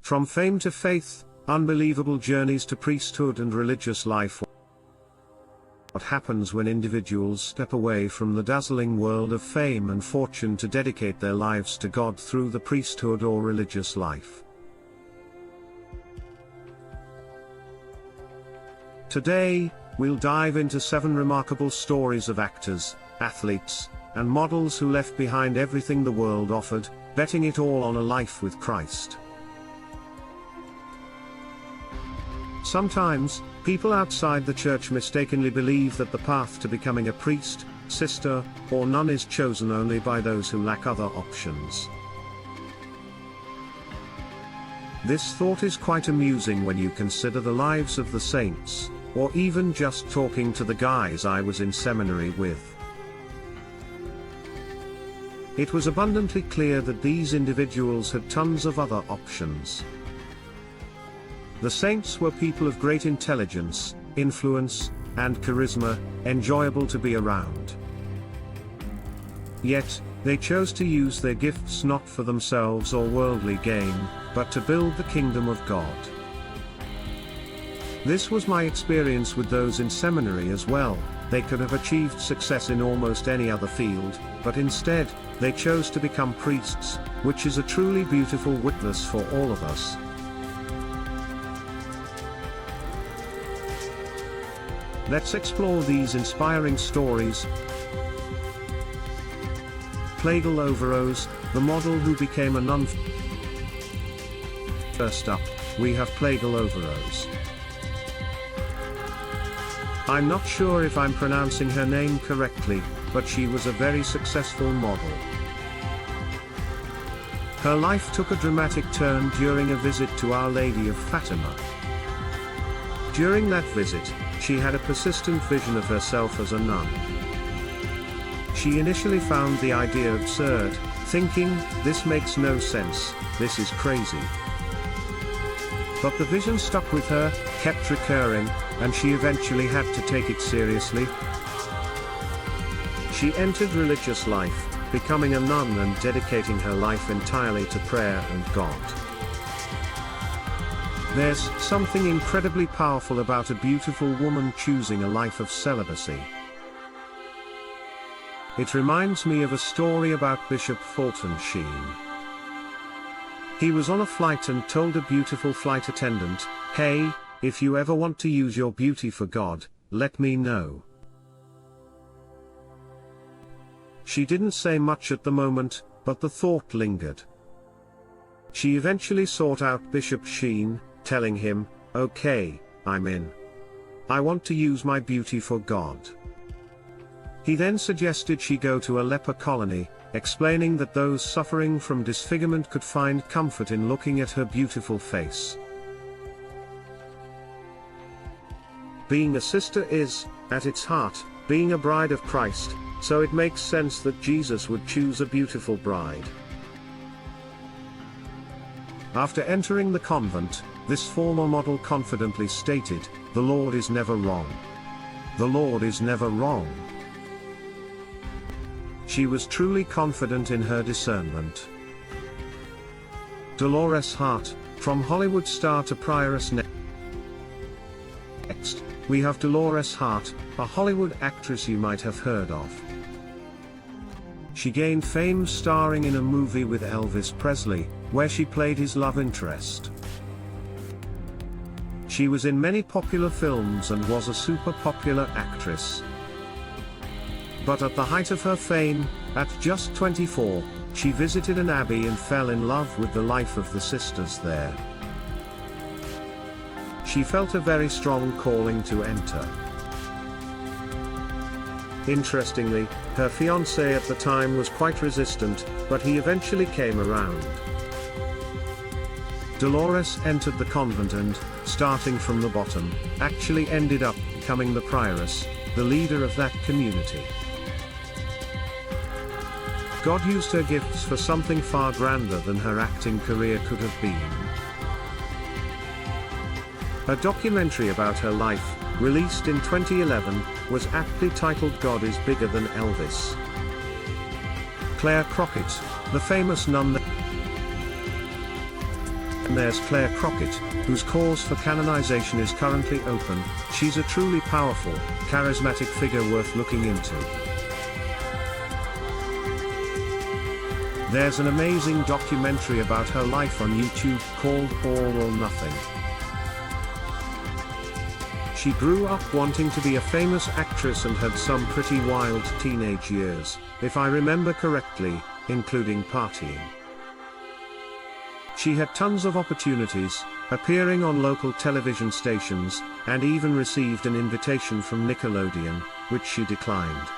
From fame to faith, unbelievable journeys to priesthood and religious life. What happens when individuals step away from the dazzling world of fame and fortune to dedicate their lives to God through the priesthood or religious life? Today, we'll dive into 7 remarkable stories of actors, athletes, and models who left behind everything the world offered, betting it all on a life with Christ. Sometimes, people outside the church mistakenly believe that the path to becoming a priest, sister, or nun is chosen only by those who lack other options. This thought is quite amusing when you consider the lives of the saints, or even just talking to the guys I was in seminary with. It was abundantly clear that these individuals had tons of other options. The saints were people of great intelligence, influence, and charisma, enjoyable to be around. Yet, they chose to use their gifts not for themselves or worldly gain, but to build the kingdom of God. This was my experience with those in seminary as well. They could have achieved success in almost any other field, but instead, they chose to become priests, which is a truly beautiful witness for all of us. Let's explore these inspiring stories. Plagal Overose, the model who became a nun. First up, we have Plagal Overose. I'm not sure if I'm pronouncing her name correctly, but she was a very successful model. Her life took a dramatic turn during a visit to Our Lady of Fatima. During that visit, she had a persistent vision of herself as a nun. She initially found the idea absurd, thinking, "This makes no sense, this is crazy." But the vision stuck with her, kept recurring, and she eventually had to take it seriously. She entered religious life, becoming a nun and dedicating her life entirely to prayer and God. There's something incredibly powerful about a beautiful woman choosing a life of celibacy. It reminds me of a story about Bishop Fulton Sheen. He was on a flight and told a beautiful flight attendant, "Hey, if you ever want to use your beauty for God, let me know." She didn't say much at the moment, but the thought lingered. She eventually sought out Bishop Sheen, telling him, "Okay, I'm in. I want to use my beauty for God." He then suggested she go to a leper colony, explaining that those suffering from disfigurement could find comfort in looking at her beautiful face. Being a sister is, at its heart, being a bride of Christ, so it makes sense that Jesus would choose a beautiful bride. After entering the convent, this former model confidently stated, "The Lord is never wrong. The Lord is never wrong." She was truly confident in her discernment. Dolores Hart, from Hollywood star to prioress. Next, we have Dolores Hart, a Hollywood actress you might have heard of. She gained fame starring in a movie with Elvis Presley, where she played his love interest. She was in many popular films and was a super popular actress. But at the height of her fame, at just 24, she visited an abbey and fell in love with the life of the sisters there. She felt a very strong calling to enter. Interestingly, her fiancé at the time was quite resistant, but he eventually came around. Dolores entered the convent and, starting from the bottom, actually ended up becoming the prioress, the leader of that community. God used her gifts for something far grander than her acting career could have been. A documentary about her life, released in 2011, was aptly titled "God is Bigger Than Elvis." Claire Crockett, the famous nun there's Claire Crockett, whose cause for canonization is currently open. She's a truly powerful, charismatic figure worth looking into. There's an amazing documentary about her life on YouTube called All or Nothing. She grew up wanting to be a famous actress and had some pretty wild teenage years, if I remember correctly, including partying. She had tons of opportunities, appearing on local television stations, and even received an invitation from Nickelodeon, which she declined.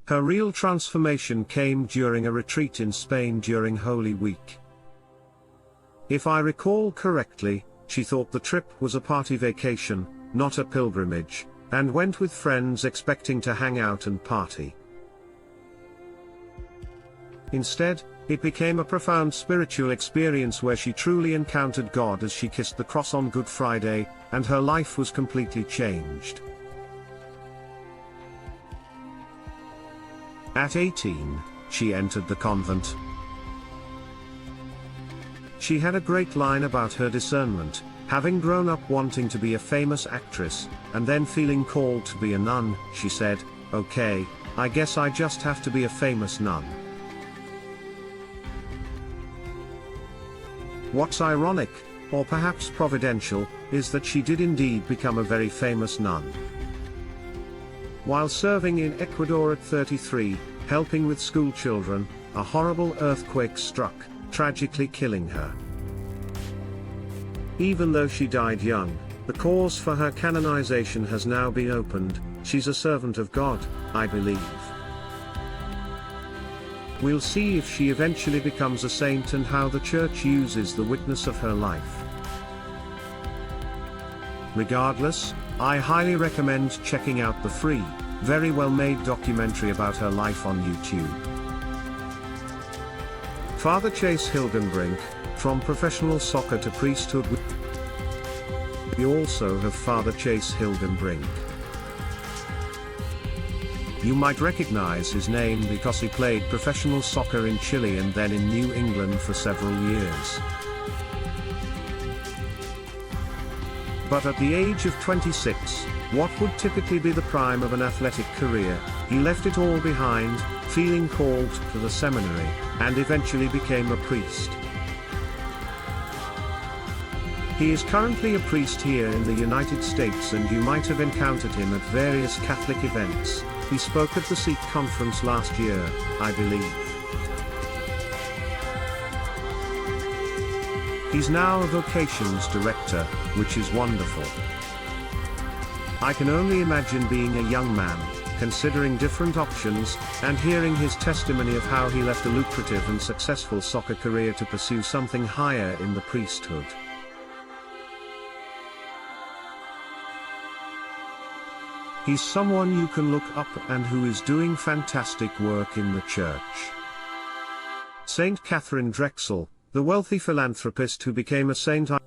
Her real transformation came during a retreat in Spain during Holy Week. If I recall correctly, she thought the trip was a party vacation, not a pilgrimage, and went with friends expecting to hang out and party. Instead, it became a profound spiritual experience where she truly encountered God as she kissed the cross on Good Friday, and her life was completely changed. At 18, she entered the convent. She had a great line about her discernment, having grown up wanting to be a famous actress, and then feeling called to be a nun. She said, "Okay, I guess I just have to be a famous nun." What's ironic, or perhaps providential, is that she did indeed become a very famous nun. While serving in Ecuador at 33, helping with school children, a horrible earthquake struck, tragically killing her. Even though she died young, the cause for her canonization has now been opened. She's a servant of God, I believe. We'll see if she eventually becomes a saint and how the church uses the witness of her life. Regardless, I highly recommend checking out the free, very well-made documentary about her life on YouTube. Father Chase Hilgenbrink, from professional soccer to priesthood. We also have Father Chase Hilgenbrink. You might recognize his name because he played professional soccer in Chile and then in New England for several years. But at the age of 26, what would typically be the prime of an athletic career, he left it all behind, feeling called to the seminary, and eventually became a priest. He is currently a priest here in the United States, and you might have encountered him at various Catholic events. He spoke at the Sikh conference last year, I believe. He's now a vocations director, which is wonderful. I can only imagine being a young man, considering different options, and hearing his testimony of how he left a lucrative and successful soccer career to pursue something higher in the priesthood. He's someone you can look up and who is doing fantastic work in the church. Saint Catherine Drexel, the wealthy philanthropist who became a saint. I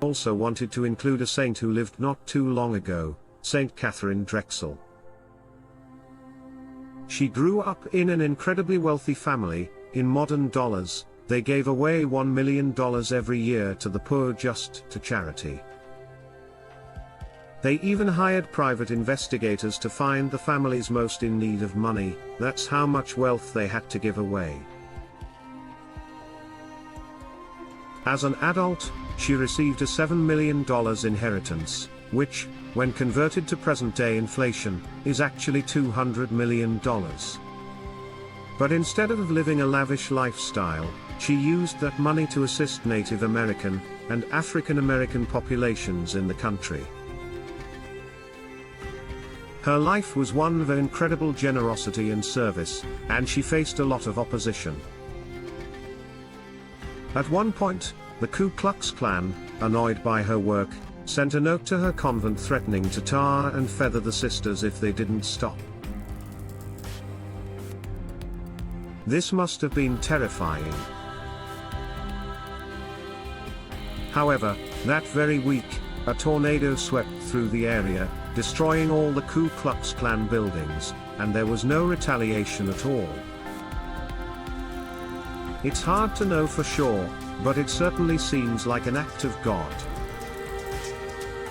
also wanted to include a saint who lived not too long ago, Saint Catherine Drexel. She grew up in an incredibly wealthy family. In modern dollars, they gave away $1 million every year to the poor, just to charity. They even hired private investigators to find the families most in need of money. That's how much wealth they had to give away. As an adult, she received a $7 million inheritance, which, when converted to present-day inflation, is actually $200 million. But instead of living a lavish lifestyle, she used that money to assist Native American and African American populations in the country. Her life was one of incredible generosity and service, and she faced a lot of opposition. At one point, the Ku Klux Klan, annoyed by her work, sent a note to her convent threatening to tar and feather the sisters if they didn't stop. This must have been terrifying. However, that very week, a tornado swept through the area, destroying all the Ku Klux Klan buildings, and there was no retaliation at all. It's hard to know for sure, but it certainly seems like an act of God.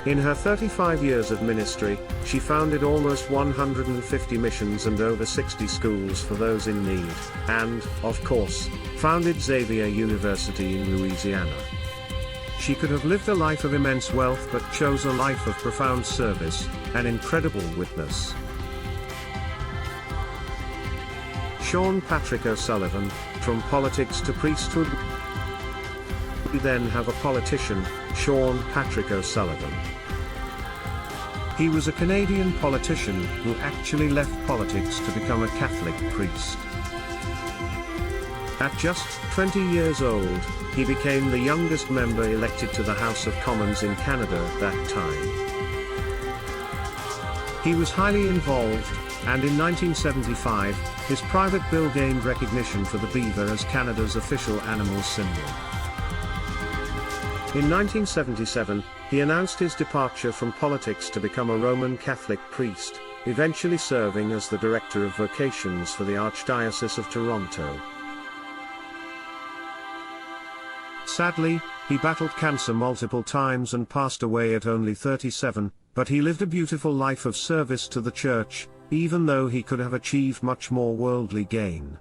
In her 35 years of ministry, she founded almost 150 missions and over 60 schools for those in need, and, of course, founded Xavier University in Louisiana. She could have lived a life of immense wealth but chose a life of profound service, an incredible witness. Sean Patrick O'Sullivan, from politics to priesthood. We then have a politician, Sean Patrick O'Sullivan. He was a Canadian politician who actually left politics to become a Catholic priest. At just 20 years old, he became the youngest member elected to the House of Commons in Canada at that time. He was highly involved, and in 1975, his private bill gained recognition for the beaver as Canada's official animal symbol. In 1977, he announced his departure from politics to become a Roman Catholic priest, eventually serving as the director of vocations for the Archdiocese of Toronto. Sadly, he battled cancer multiple times and passed away at only 37, but he lived a beautiful life of service to the Church, even though he could have achieved much more worldly gain.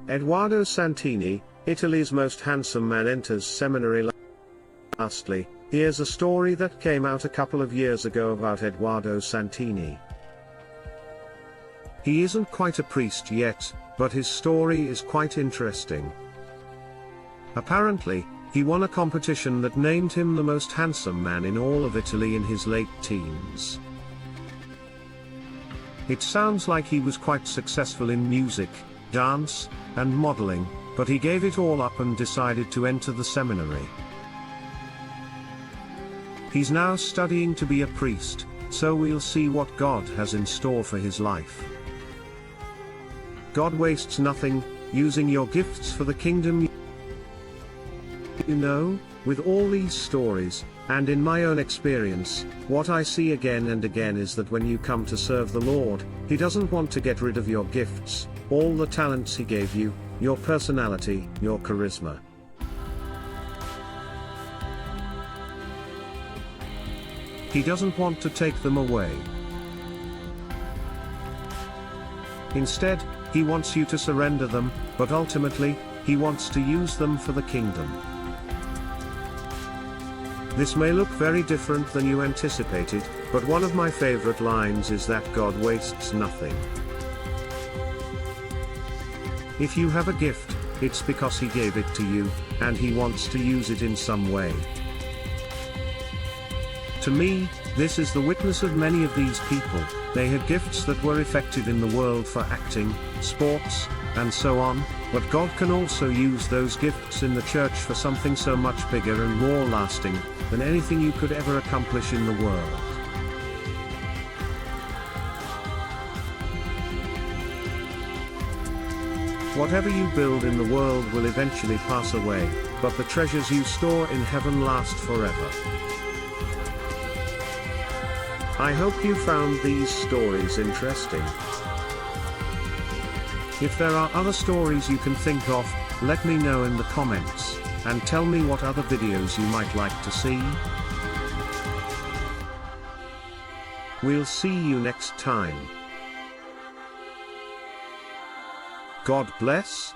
Edoardo Santini, Italy's most handsome man, enters seminary. Lastly, here's a story that came out a couple of years ago about Edoardo Santini. He isn't quite a priest yet, but his story is quite interesting. Apparently, he won a competition that named him the most handsome man in all of Italy in his late teens. It sounds like he was quite successful in music, dance, and modeling, but he gave it all up and decided to enter the seminary. He's now studying to be a priest, so we'll see what God has in store for his life. God wastes nothing, using your gifts for the kingdom. You know, with all these stories, and in my own experience, what I see again and again is that when you come to serve the Lord, He doesn't want to get rid of your gifts, all the talents He gave you, your personality, your charisma. He doesn't want to take them away. Instead, He wants you to surrender them, but ultimately, He wants to use them for the kingdom. This may look very different than you anticipated, but one of my favorite lines is that God wastes nothing. If you have a gift, it's because He gave it to you, and He wants to use it in some way. To me, this is the witness of many of these people. They had gifts that were effective in the world for acting, sports, and so on, but God can also use those gifts in the church for something so much bigger and more lasting than anything you could ever accomplish in the world. Whatever you build in the world will eventually pass away, but the treasures you store in heaven last forever. I hope you found these stories interesting. If there are other stories you can think of, let me know in the comments, and tell me what other videos you might like to see. We'll see you next time. God bless.